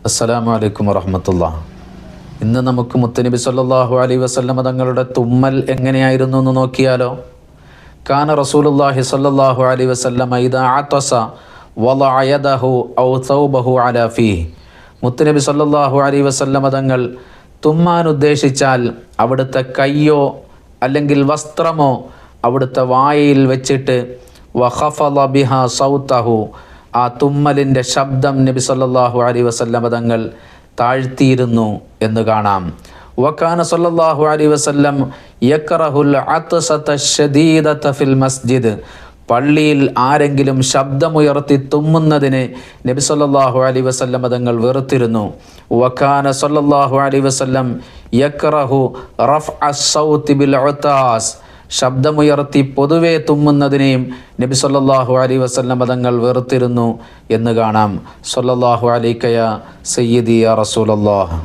അസ്സലാമു അലൈക്കും വറഹ്മത്തുള്ളാഹി. ഇന്ന് നമുക്ക് മുത്തനബി സല്ലല്ലാഹു അലൈഹി വസല്ലമ തങ്ങളുടെ തുമ്മൽ എങ്ങനെയായിരുന്നു എന്ന് നോക്കിയാലോ. കാന റസൂലുള്ളാഹി സല്ലല്ലാഹു അലൈഹി വസല്ലമ ഇദാ അതസ വളഅ യദഹു ഔ തൗബഹു അലാ ഫീഹി. മുത്തനബി സല്ലല്ലാഹു അലൈഹി വസല്ലമ തങ്ങൾ തുമ്മാൻ ഉദ്ദേശിച്ചാൽ അവിടുത്തെ കയ്യോ അല്ലെങ്കിൽ വസ്ത്രമോ അവിടുത്തെ വായയിൽ വെച്ചിട്ട് വഖഫള ബിഹാ സൗതഹു, ആ തുമ്മലിൻ്റെ ശബ്ദം നബി സല്ലല്ലാഹു അലൈഹി വസല്ലമ തങ്ങൾ താഴ്ത്തിയിരുന്നു എന്ന് കാണാം. വകാന സല്ലല്ലാഹു അലൈഹി വസല്ലം യക്റഹുൽ അത്സത ശദീദത ഫിൽ മസ്ജിദ്. പള്ളിയിൽ ആരെങ്കിലും ശബ്ദമുയർത്തി തുമ്മുന്നതിനെ നബി സല്ലല്ലാഹു അലൈഹി വസല്ലമ തങ്ങൾ വെറുത്തിരുന്നു. വകാന സല്ലല്ലാഹു അലൈഹി വസല്ലം യക്റഹു റഫ്അ സൗതി ബിൽ ഉതാസ്. ശബ്ദമുയർത്തി പൊതുവെ തുമ്മുന്നതിനെയും നബി സല്ലല്ലാഹു അലൈഹി വസല്ലമ തങ്ങൾ വെറുത്തിരുന്നു എന്ന് കാണാം. സല്ലല്ലാഹു അലൈക യാ സയ്യിദി യാ റസൂലല്ലാഹ്.